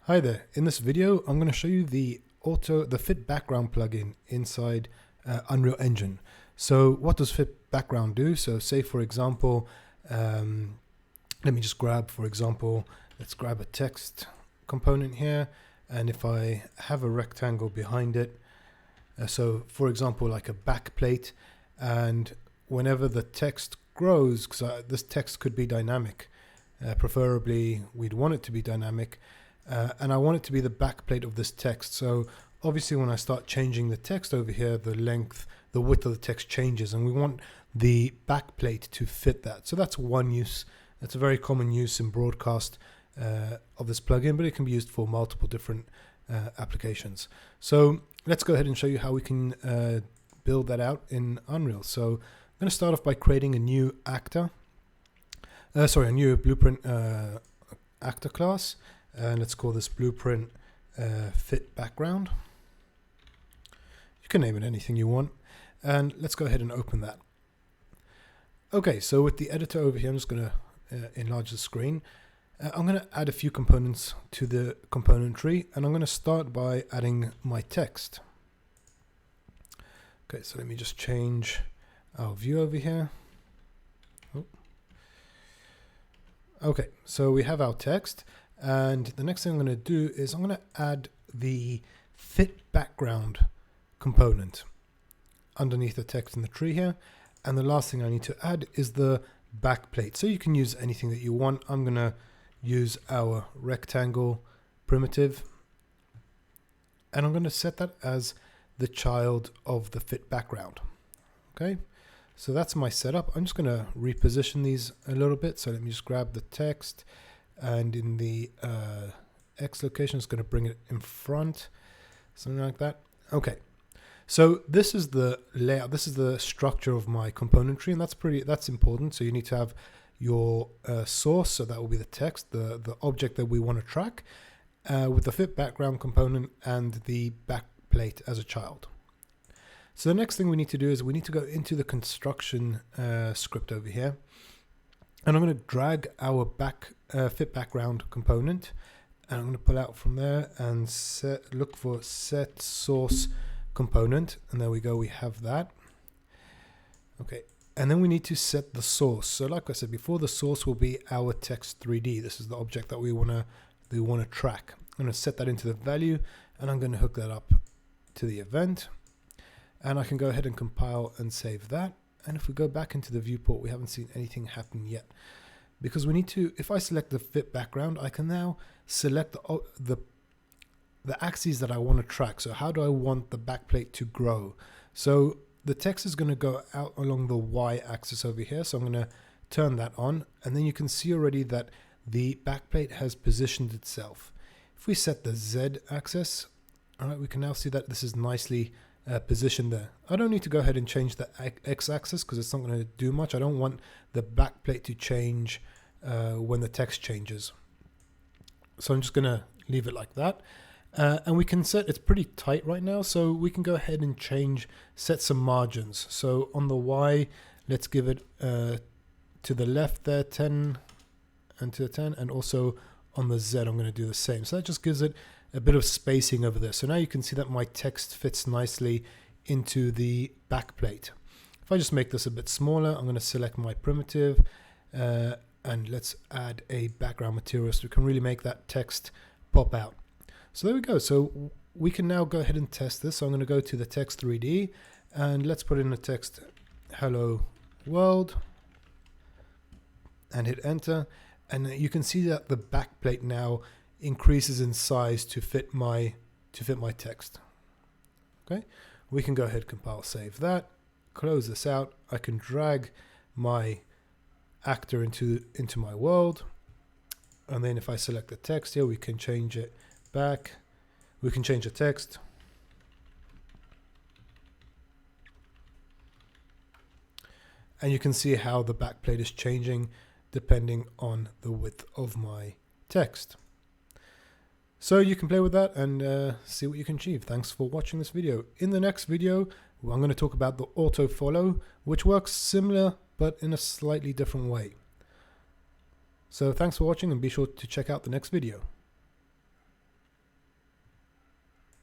Hi there. In this video, I'm going to show you the Fit Background plugin inside Unreal Engine. So what does Fit Background do? So say for example, let me just grab, for example, let's grab a text component here. And if I have a rectangle behind it, so for example, like a backplate, and whenever the text grows, because this text could be dynamic, preferably we'd want it to be dynamic, and I want it to be the backplate of this text. So obviously when I start changing the text over here, the length, the width of the text changes, and we want the backplate to fit that. So that's one use. That's a very common use in broadcast of this plugin, but it can be used for multiple different applications. So let's go ahead and show you how we can build that out in Unreal. So I'm going to start off by creating a new actor, a new blueprint actor class. And let's call this blueprint Fit Background. You can name it anything you want. And let's go ahead and open that. Okay, so with the editor over here, I'm just going to enlarge the screen. I'm going to add a few components to the component tree, and I'm going to start by adding my text. Okay, so let me just change our view over here. Oh. Okay, so we have our text. And the next thing I'm going to do is I'm going to add the Fit Background component underneath the text in the tree here. And the last thing I need to add is the backplate. So you can use anything that you want. I'm going to use our rectangle primitive. And I'm going to set that as the child of the Fit Background. Okay, so that's my setup. I'm just going to reposition these a little bit. So let me just grab the text. And in the X location, it's going to bring it in front, something like that. Okay, so this is the layout. This is the structure of my component tree, and that's important. So you need to have your source, so that will be the text, the object that we want to track, with the Fit Background component and the backplate as a child. So the next thing we need to do is we need to go into the construction script over here. And I'm going to drag our Fit Background component, and I'm going to pull out from there and look for set source component. And there we go, we have that. Okay, and then we need to set the source. So like I said before, the source will be our text 3D. This is the object that we want to track. I'm going to set that into the value, and I'm going to hook that up to the event. And I can go ahead and compile and save that. And if we go back into the viewport, we haven't seen anything happen yet, because we need to, if I select the Fit Background, I can now select the axes that I want to track. So how do I want the backplate to grow? So the text is going to go out along the Y axis over here. So I'm going to turn that on, and then you can see already that the backplate has positioned itself. If we set the Z axis, all right, we can now see that this is nicely position there. I don't need to go ahead and change the X-axis because it's not going to do much. I don't want the backplate to change when the text changes. So I'm just going to leave it like that. And we can set, it's pretty tight right now, so we can go ahead and set some margins. So on the Y, let's give it to the left there 10 and to 10, and also on the Z I'm going to do the same. So that just gives it a bit of spacing over there. So now you can see that my text fits nicely into the backplate. If I just make this a bit smaller, I'm going to select my primitive and let's add a background material so we can really make that text pop out. So there we go. So we can now go ahead and test this. So I'm going to go to the text 3D and let's put in the text hello world and hit enter. And you can see that the backplate now increases in size to fit my text. Okay, we can go ahead, compile, save that, close this out. I can drag my actor into my world, and then if I select the text here, we can change it back. We can change the text. And you can see how the backplate is changing depending on the width of my text. So you can play with that and see what you can achieve. Thanks for watching this video. In the next video, I'm going to talk about the auto follow, which works similar but in a slightly different way. So thanks for watching, and be sure to check out the next video.